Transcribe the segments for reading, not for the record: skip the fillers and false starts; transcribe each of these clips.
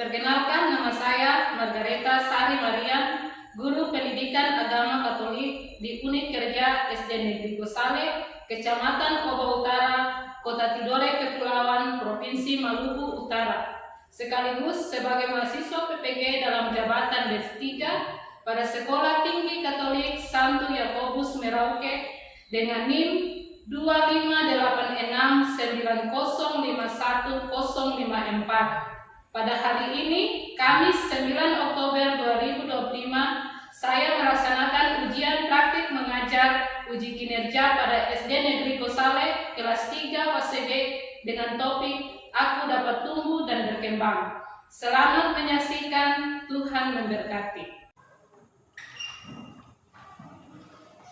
Perkenalkan, nama saya Margareta Sari Marian, Guru Pendidikan Agama Katolik di Unit Kerja SD Negeri Gosale, Kecamatan Oba Utara, Kota Tidore Kepulauan, Provinsi Maluku Utara. Sekaligus sebagai mahasiswa PPG dalam jabatan D3 pada Sekolah Tinggi Katolik Santo Yakobus Merauke dengan NIM 25869051054. Pada hari ini, Kamis 9 Oktober 2025, saya melaksanakan ujian praktik mengajar uji kinerja pada SD Negeri Gosale kelas 3 WSG dengan topik Aku Dapat Tumbuh dan Berkembang. Selamat menyaksikan, Tuhan memberkati.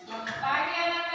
Selamat pagi anak-anak.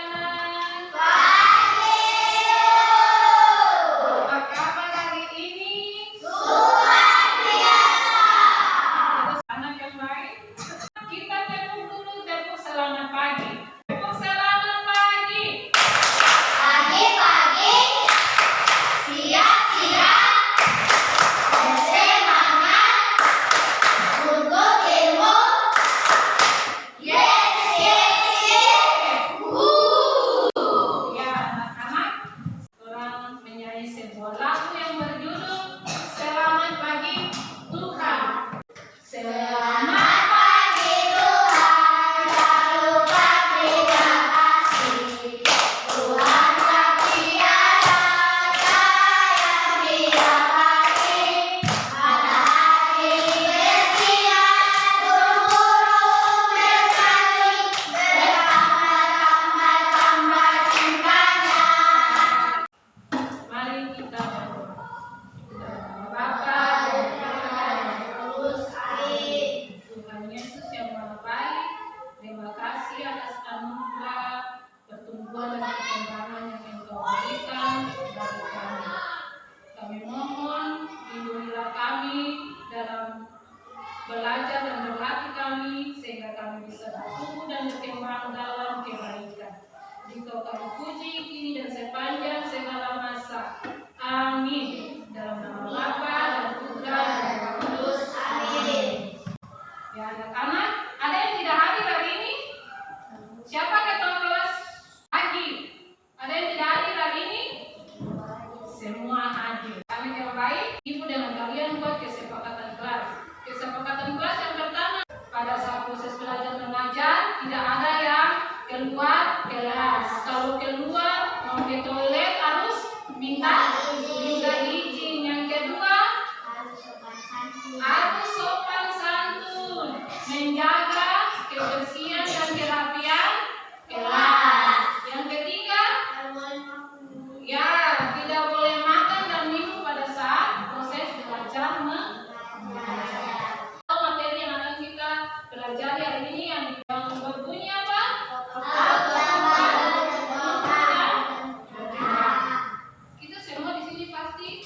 Belajar dan berlatih kami sehingga kami bisa bertumbuh dan berkembang dalam kebaikan. Engkau kami puji kini dan sepanjang segala masa. Amin. Dalam nama Bapa dan Putra dan Roh Kudus. Amin. Ya anak-anak, ada yang tidak hadir hari ini? Siapa ketua kelas pagi? Ada yang tidak hadir hari ini? Semua hadir. Kami yang baik, ibu dengan kalian buat kesepakatan kelas. Kesepakatan kelas yang pertama, pada saat proses belajar mengajar tidak ada yang keluar kelas. Kalau keluar mau ke toilet harus minta izin. Yang kedua, harus sopan santun, menjaga kebersihan dan kerapian kelas. Yang ketiga, ya tidak boleh makan dan minum pada saat proses belajar mengajar. Materi yang akan kita pelajari hari ini yang berbunyi apa? Kita semua di sini pasti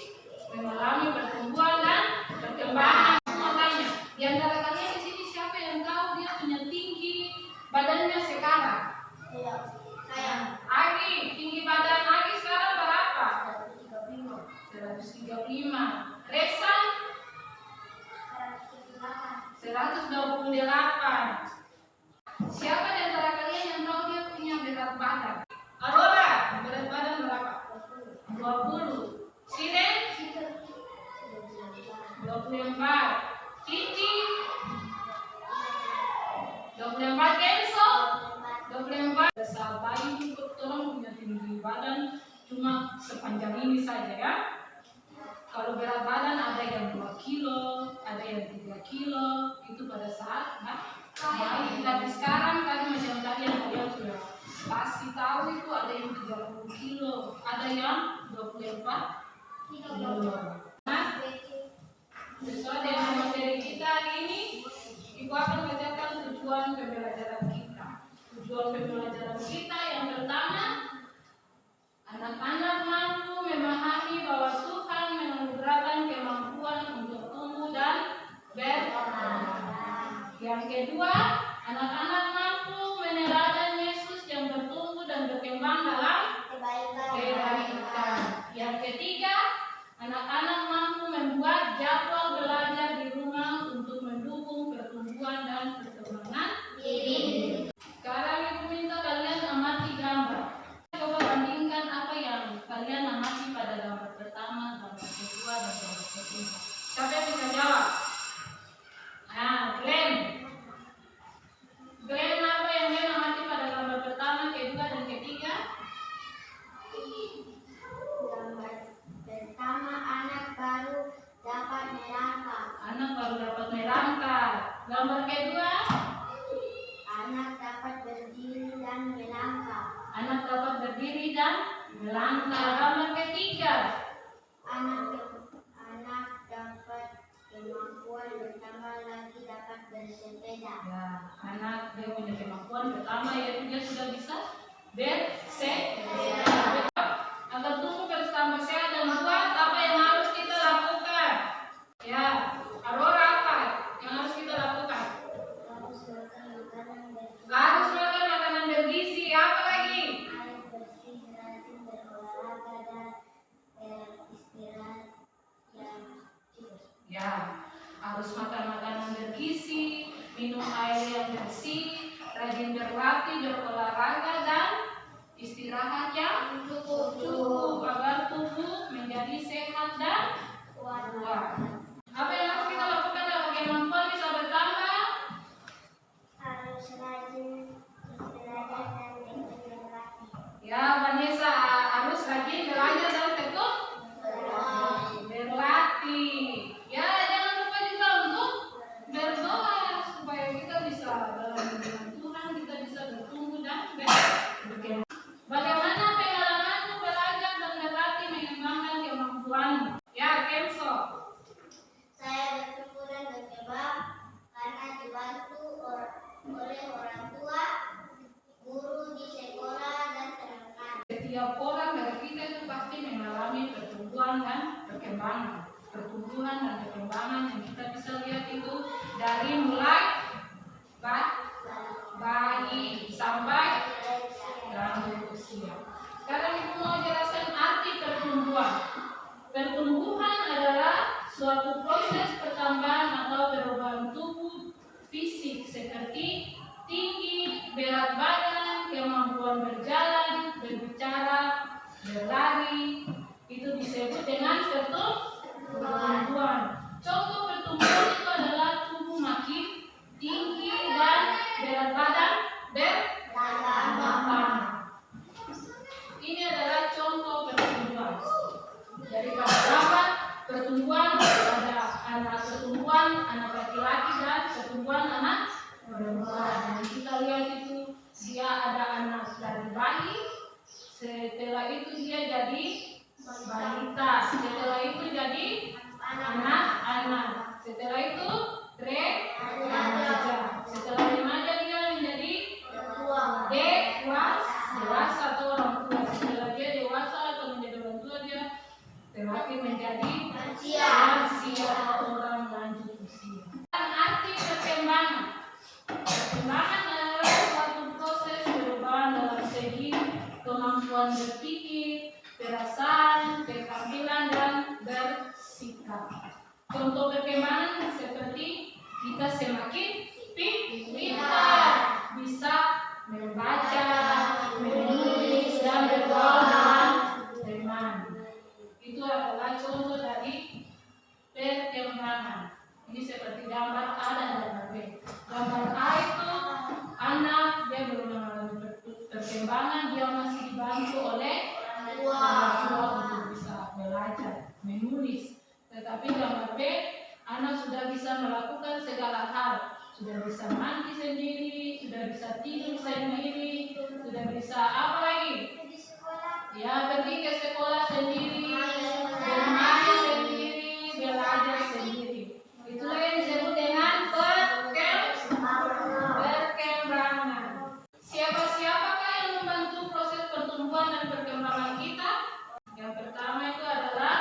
mengalami pertumbuhan dan perkembangan. Makanya, di antara kalian di sini siapa yang tahu dia punya tinggi badannya sekarang? Saya. Agi, tinggi badan Agi sekarang berapa? 135. Resan 128. Siapa di antara kalian yang tahu dia punya berat badan? Aurora, berat badan berapa? 20. Sinen 24. Cici 24. Kenso 24. Besar bayi juga orang punya tinggi badan cuma sepanjang ini saja ya. Kalau berat badan ada yang 2 kilo, ada yang 3 kilo, itu pada saat bayi. Tapi sekarang kan macam kalian sudah pasti tahu itu ada yang 30 kilo, ada yang 24 kilo. Nah, sesuai dengan materi kita hari ini, Ibu akan bacakan tujuan pembelajaran kita. Tujuan pembelajaran kita yang pertama, anak-anak mampu memahami bahwa Tuhan menganugerahkan kemampuan untuk tumbuh dan berkembang. Yang kedua, anak-anak mampu meneladani Yesus yang bertumbuh dan berkembang dalam kebaikan. Yang ketiga, anak-anak mampu membuat jadwal belajar di Anak dapat berdiri dan melangkah. Anak dapat berdiri dan melangkah. Gambar ketiga. Anak dapat kemampuan bertambah lagi dapat bersepeda. Ya, anak dia punya kemampuan pertama yaitu dia sudah bisa bersepeda. Agar tubuh bertambah sehat dan kuat, apa yang harus kita lakukan? Ya, Aurora, apa yang harus kita lakukan? Harus makan makanan bergizi. Apa lagi? Air bersih, rajin berolahraga dan beristirahat yang cukup. Ya, harus makan makanan bergizi, minum air yang bersih, rajin berlatih, berolahraga dan istirahat yang cukup agar tubuh menjadi sehat dan kuat. Apa yang harus kita lakukan agar kemampuan bisa bertambah? Harus rajin belajar dan tekun berlatih. Ya, Vanessa, harus rajin belajar dan tekun berlatih. Ya, jangan lupa juga untuk berdoa supaya kita bisa dalam hubungan Tuhan, kita bisa bertumbuh dan berkembang. Bagaimana pengalamanmu belajar dan berlatih mengembangkan kemampuanmu? Ya, Kenzo. Saya bertumbuh dan berkembang karena dibantu oleh orang tua, guru di sekolah dan teman-teman. Setiap orang dari kita itu pasti mengalami pertumbuhan dan perkembangan. Pertumbuhan dan perkembangan yang kita bisa lihat itu dari mulai bayi sampai lanjut usia. Sekarang ibu mau jelaskan arti pertumbuhan. Pertumbuhan adalah suatu proses pertambahan atau perubahan tubuh fisik seperti tinggi, berat badan, kemampuan berjalan, berbicara, berlari. Itu disebut dengan pertumbuhan. Contoh pertumbuhan itu adalah tubuh makin tinggi dan berat badan bertambah. Ini adalah contoh pertumbuhan. Dari beberapa pertumbuhan ada anak pertumbuhan anak laki-laki dan pertumbuhan anak perempuan. Dan kita lihat itu dia ada anak dari bayi, setelah itu dia jadi balita, setelah itu jadi anak-anak, setelah itu remaja, setelah remaja dia menjadi dewasa atau orang tua, setelah dia dewasa atau menjadi orang tua dia semakin menjadi lansia atau orang lanjut usia. Arti perkembangan. Perkembangan adalah suatu proses perubahan dalam segi kemampuan berpikir, perasaan, keterampilan dan bersikap. Contoh perkembangan seperti kita semakin pintar, bisa membaca, menulis dan bergaul dengan teman. Itu adalah contoh dari perkembangan. Ini seperti gambar A dan gambar B. Gambar A itu anak, dia belum mengalami perkembangan, dia masih dibantu oleh orang tua untuk bisa belajar, menulis. Tetapi gambar B, anak sudah bisa melakukan segala hal, sudah bisa mandi sendiri, sudah bisa tidur sendiri, sudah bisa apa lagi? Ya, pergi ke sekolah sendiri, bermain sendiri, belajar sendiri. Itulah yang disebut dengan perkembangan. Siapa-siapakah yang membantu proses pertumbuhan dan perkembangan kita? Yang pertama itu adalah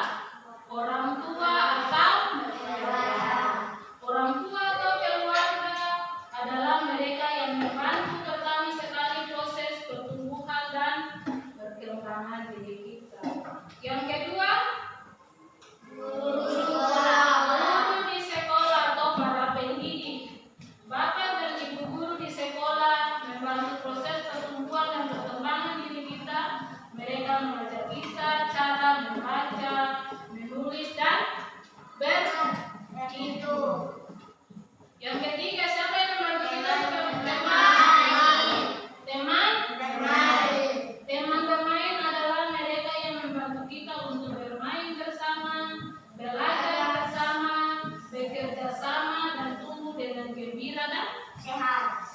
orang tua atau keluarga. Orang tua atau keluarga adalah mereka yang membantu pertama sekali proses pertumbuhan dan perkembangan diri kita. Yang kedua, guru di sekolah atau para pendidik. Bapak dan ibu guru di sekolah membantu proses pertumbuhan dan perkembangan diri kita. Mereka mengajar kita cara membaca, menulis dan berhitung. Yang ketiga, siapa yang membantu kita? Teman bermain adalah mereka yang membantu kita untuk bermain bersama, belajar bersama, bekerja sama dan tumbuh dengan gembira dan sehat.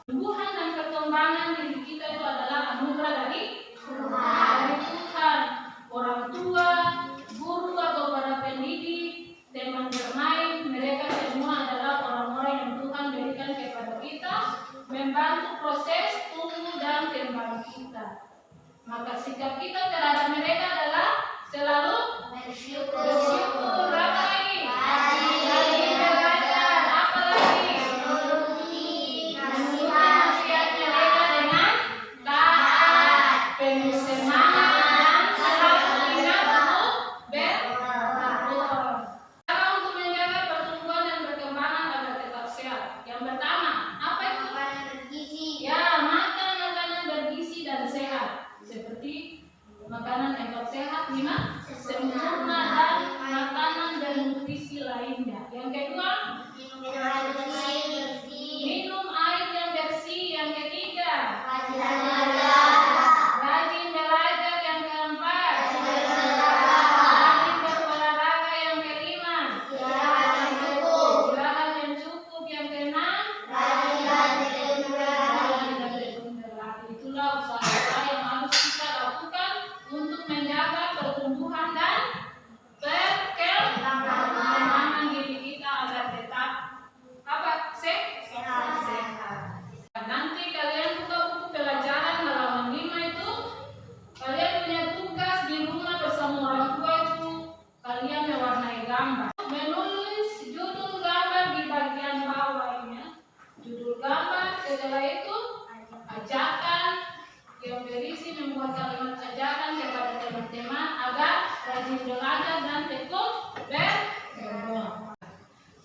Tumbuhan dan perkembangan diri kita itu adalah anugerah dari Tuhan. Orang tua, guru atau para pendidik, teman bermain, mereka semua adalah orang-orang yang Tuhan berikan kepada kita, membantu proses tumbuh dan kembang kita. Maka sikap kita terhadap mereka adalah selalu bersyukur. Apa lagi? Rajin belajar. Apa lagi? Menuruti nasihat mereka dengan taat, penuh semangat dan selalu ingat untuk berdoa. Cara untuk menjaga pertumbuhan dan perkembangan agar tetap sehat. Yang pertama, apa itu? Ya, makan makanan bergizi dan sehat. Seperti makanan yang sehat, sempurna dan makanan dan nutrisi lainnya. Yang kedua, minum air yang bersih. Yang ketiga, rajin belajar. Yang keempat, rajin berolahraga. Yang kelima, istirahat yang cukup. Yang keenam, itulah usaha yang harus kita lakukan untuk menjaga pertumbuhan dan perkembangan diri kita agar tetap sehat. Nanti kalian buka buku pelajaran halaman 5 itu, kalian punya tugas di rumah bersama orang tua itu, kalian mewarnai gambar, menulis judul gambar di bagian bawahnya. Judul gambar, setelah itu ajakan yang berisi membuat kalimat ajakan kepada teman-teman agar rajin belajar dan tekun berdoa.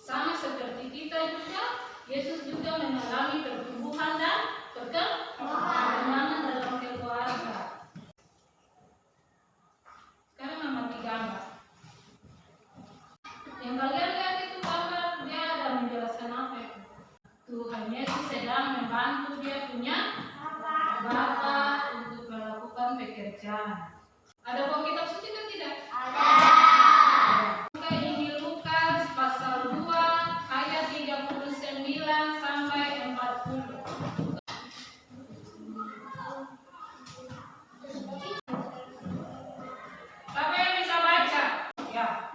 Sama seperti kita juga, Yesus juga mengalami pertumbuhan dan perkembangan dalam keluarga. Sekarang amati gambar. Yang kalian lihat itu gambar, dia ada menjelaskan apa itu? Tuhan Yesus sedang membantu dia punya Bapa untuk melakukan pekerjaan. Ada buah kitab suci kan tidak? Ada. Buka Injil Lukas pasal 2 ayat 39 sampai 40. Siapa yang bisa baca? Ya.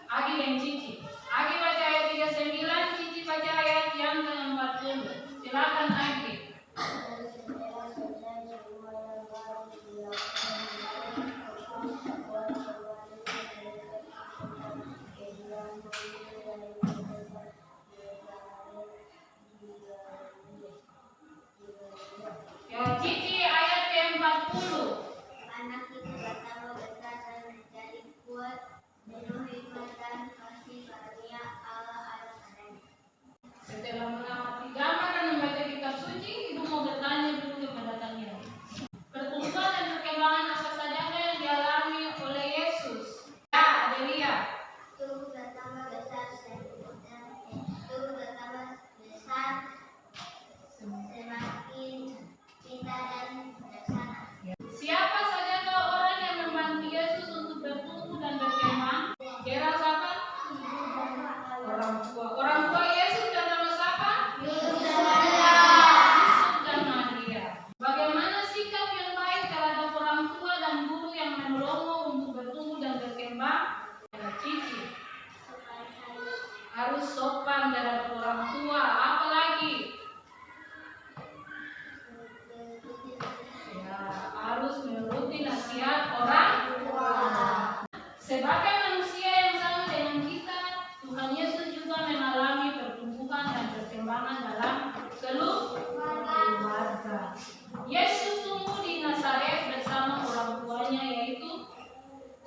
Agi dan Cici. Agi baca ayat 39, Cici baca ayat yang ke-40. Silakan Agi. Ya, Cici ayat ke-40. Anak itu bertambah besar dan menjadi kuat, penuh hikmat dan kasih karunia Allah anak-anaknya. Setelah mengamati gambar dan membaca kitab suci, ibu mau bertanya dulu kepada kalian. Pertumbuhan dan perkembangan apa saja yang dialami oleh Yesus? Ya, Adelia. Tubuh bertambah besar semakin pintar dan bijaksana. Siapa saja orang yang membantu Yesus untuk bertumbuh dan berkembang? Kira siapa? Orang tua. Orang tua Yesus contohnya siapa? Yusuf dan Maria. Bagaimana sikap yang baik terhadap orang tua dan guru yang menolongmu untuk bertumbuh dan berkembang? Cici. Harus sopan terhadap orang tua. Apalagi? Ya, harus menuruti nasihat orang tua. Sebagai manusia yang sama dengan kita, Tuhan Yesus juga mengalami pertumbuhan dan perkembangan dalam keluarga. Yesus tumbuh di Nazaret bersama orang tuanya, yaitu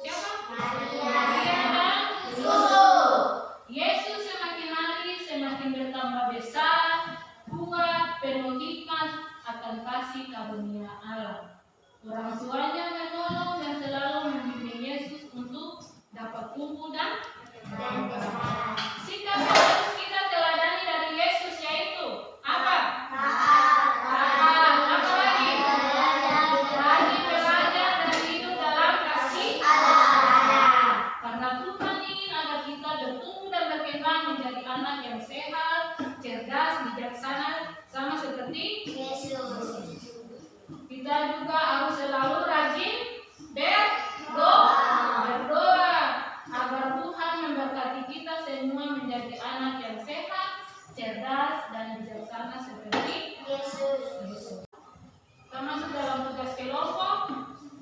siapa? Maria dan Yusuf. Yesus semakin hari semakin bertambah besar, kuat, penuh hikmat akan kasih karunia Allah. Orang tuanya menolong dan selalu membimbing Yesus untuk dapat tumbuh dan berkembang. Sikap yang harus kita teladani dari Yesus yaitu apa? Taat. Apa lagi? Rajin belajar dan hidup dalam kasih Allah. Karena Tuhan ingin agar kita bertumbuh dan berkembang menjadi anak yang sehat, cerdas, bijaksana, sama seperti seperti Yesus. kita juga harus selalu rajin berdoa agar Tuhan memberkati kita semua menjadi anak yang sehat, cerdas, dan bijaksana seperti Yesus. Kita masuk dalam tugas kelompok.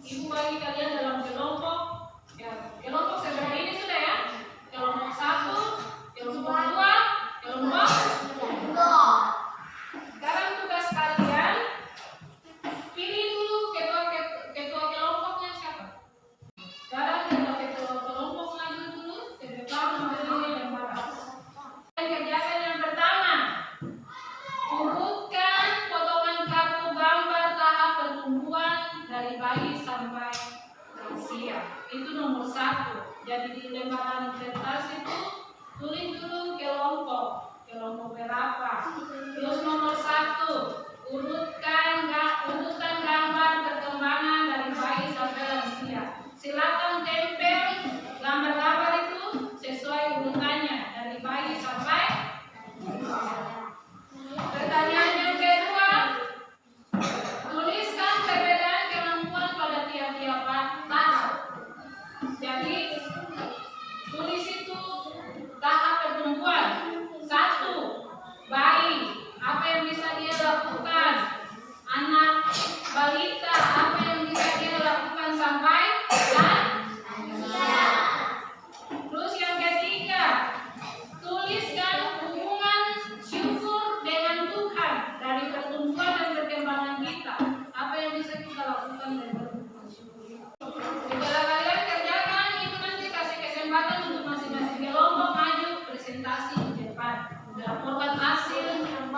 Ibu bagi kalian dalam kelompok. Ya, kelompok seberapa ini sudah ya? Kelompok 1, kelompok 2, kelompok. Sekarang tugas kalian pilih dulu ketua kelompoknya siapa. Sekarang ketua kelompok maju dulu ke depan memberi lembaran. Kerjakan yang pertama, urutkan potongan kartu gambar tahap pertumbuhan dari bayi sampai lansia. Itu nomor 1. Jadi di lembaran kertas itu tulis dulu kelompok berapa. Terus nomor 1, urutan gambar perkembangan dari bayi sampai lansia. Silakan tempel gambar-gambar itu sesuai urutannya dari bayi sampai lansia. Pertanyaan yang kedua, tuliskan perbedaan kemampuan pada tiap-tiap tahap. Jadi tulis itu tahap pertumbuhan. 1, bayi, apa yang bisa dia lakukan? Anak balita, apa yang bisa dia lakukan sampai lansia. Terus yang ketiga, tuliskan hubungan syukur dengan Tuhan dari pertumbuhan dan perkembangan kita. Apa yang bisa kita lakukan dari pertumbuhan syukur itu? Setelah kalian kerjakan itu, nanti kasih kesempatan untuk masing-masing kelompok maju presentasi di depan, melaporkan hasil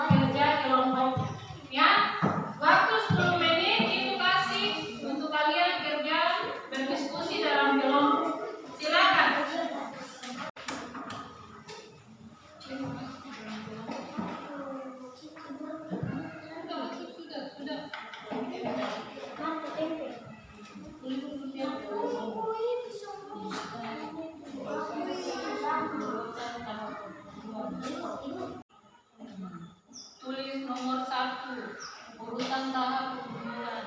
kerja kelompok. Ya, waktu 10 menit itu kasih untuk kalian kerja berdiskusi dalam kelompok. Silakan. Sudah. Tulis nomor 1, urutan tahap pertumbuhan.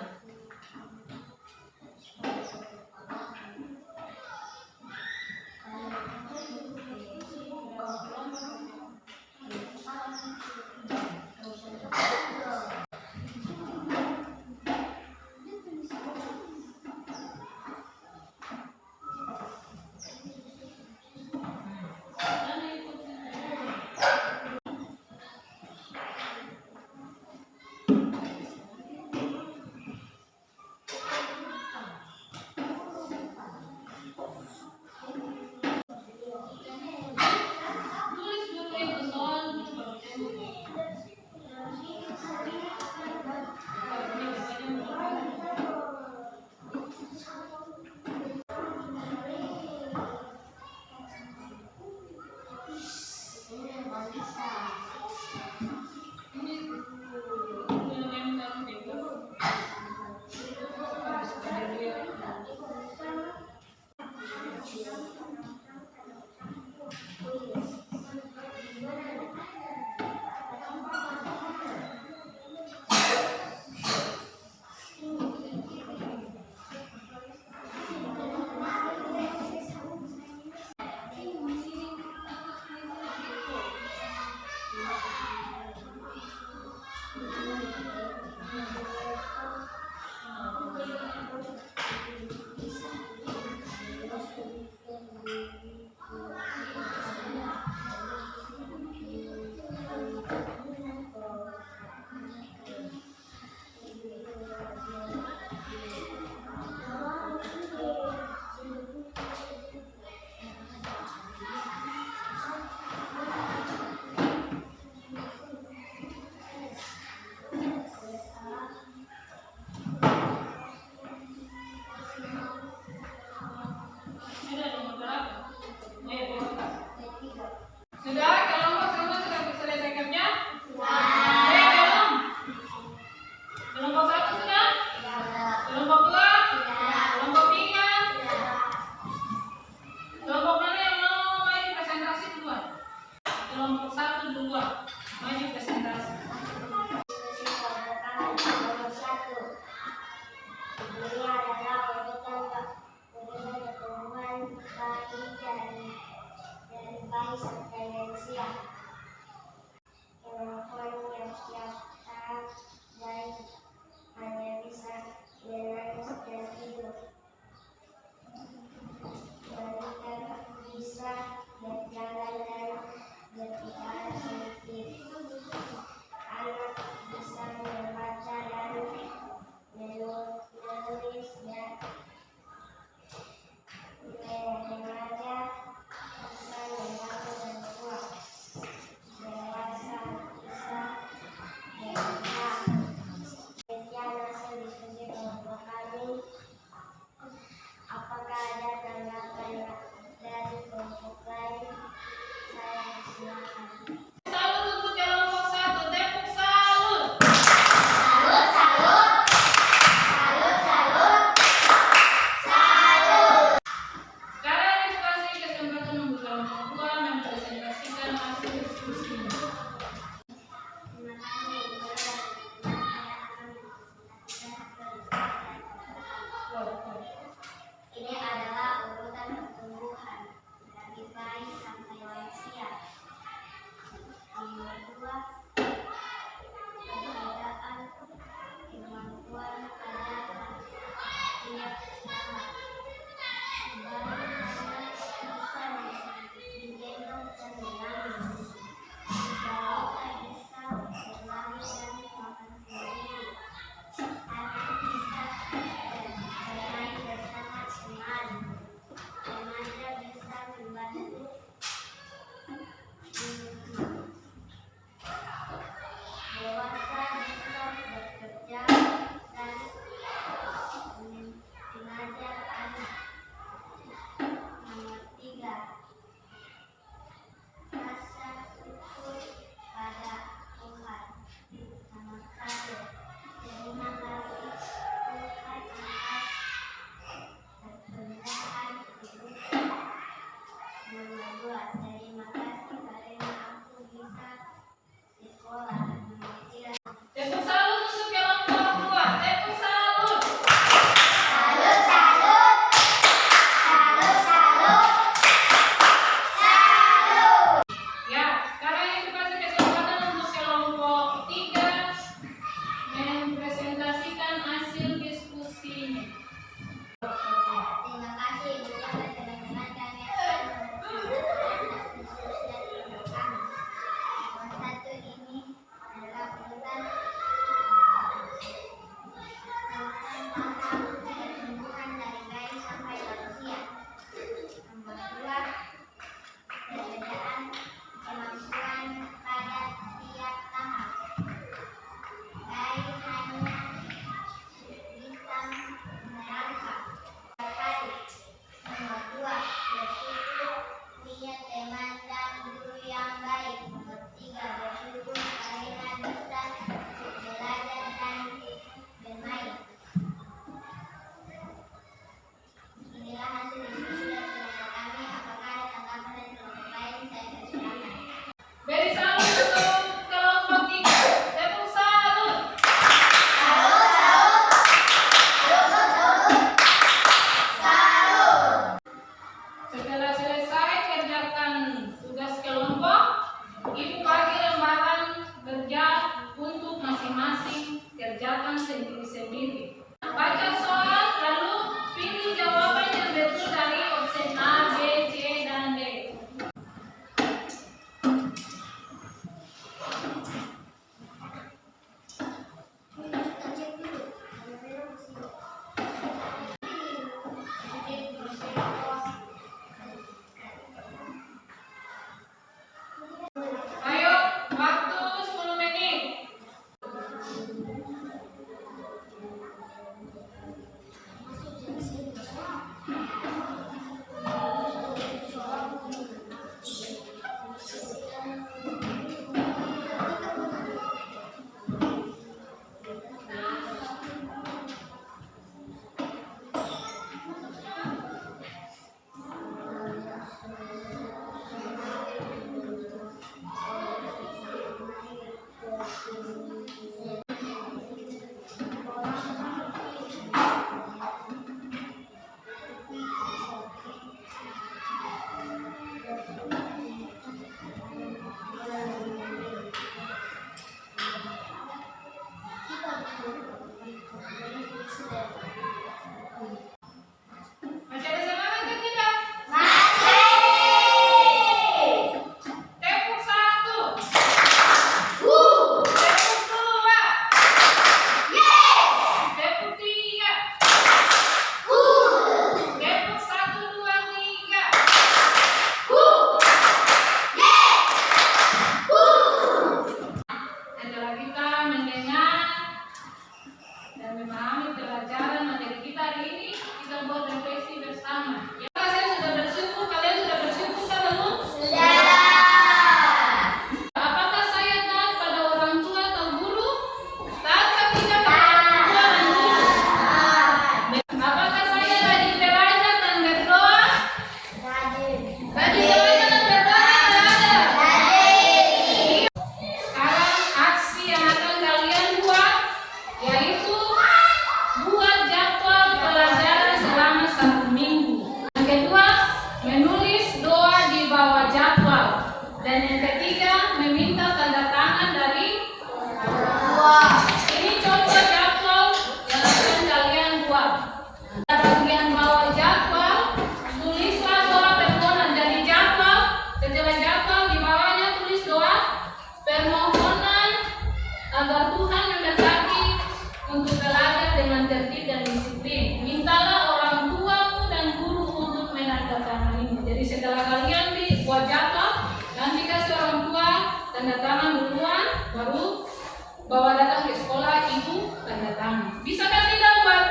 Bawa datang ke sekolah, ibu tanda tangan. Bisakah tidak buat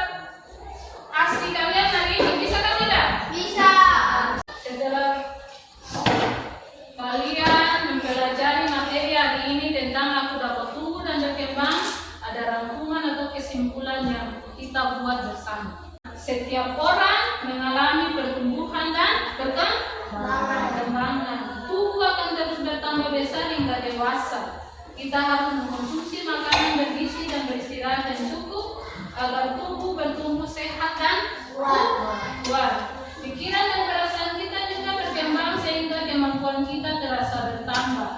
aksi kalian hari ini? Bisakah tidak? Bisa. Setelah kalian mempelajari materi hari ini tentang aku dapat tumbuh dan berkembang, ada rangkuman atau kesimpulan yang kita buat bersama. Setiap orang mengalami pertumbuhan dan perkembangan. Tubuh akan terus bertambah besar hingga dewasa. Kita harus mengkonsumsi makanan bergizi dan beristirahat yang cukup agar tubuh bertumbuh sehat dan kuat. Pikiran dan perasaan kita juga berkembang sehingga kemampuan kita terasa bertambah.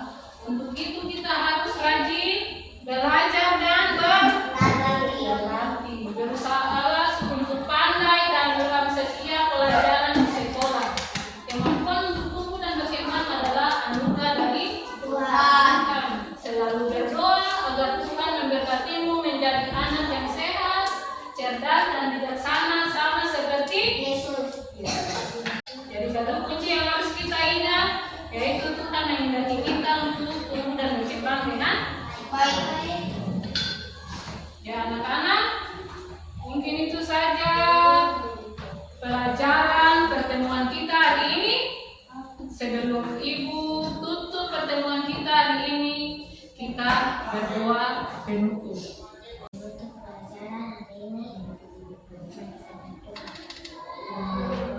Untuk itu kita harus rajin belajar dan berlatih. Berusahalah untuk pandai dan dalam setiap pelajaran di sekolah. Kemampuan untuk tumbuh dan berkembang adalah anugerah dari Tuhan. Selalu berdoa agar Tuhan memberkatimu menjadi anak yang sehat, cerdas dan bijaksana sama seperti Yesus. Jadi kata kunci yang harus kita ingat yaitu Tuhan menghendaki kita untuk tumbuh dan berkembang dengan Baik. ya anak-anak. Mungkin itu saja pelajaran pertemuan kita hari ini. Sebelum Ibu tutup pertemuan kita hari ini, kita berdoa penutup. Untuk pelajaran hari ini,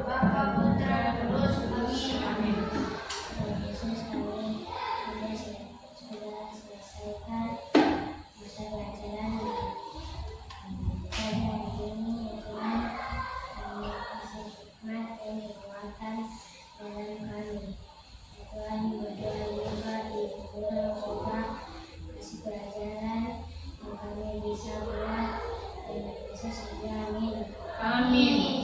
Bapa, Putra, dan Roh Kudus. Amin. Tuhan Yesus, kami sudah selesaikan masa pelajaran pada hari ini. Ya Tuhan, kami kasih hikmat dan kekuatan dalam kami. Ya Tuhan, berdoa juga di guru kita kasih pelajaran yang kami bisa buat. Dan Yesus, amin. Amin.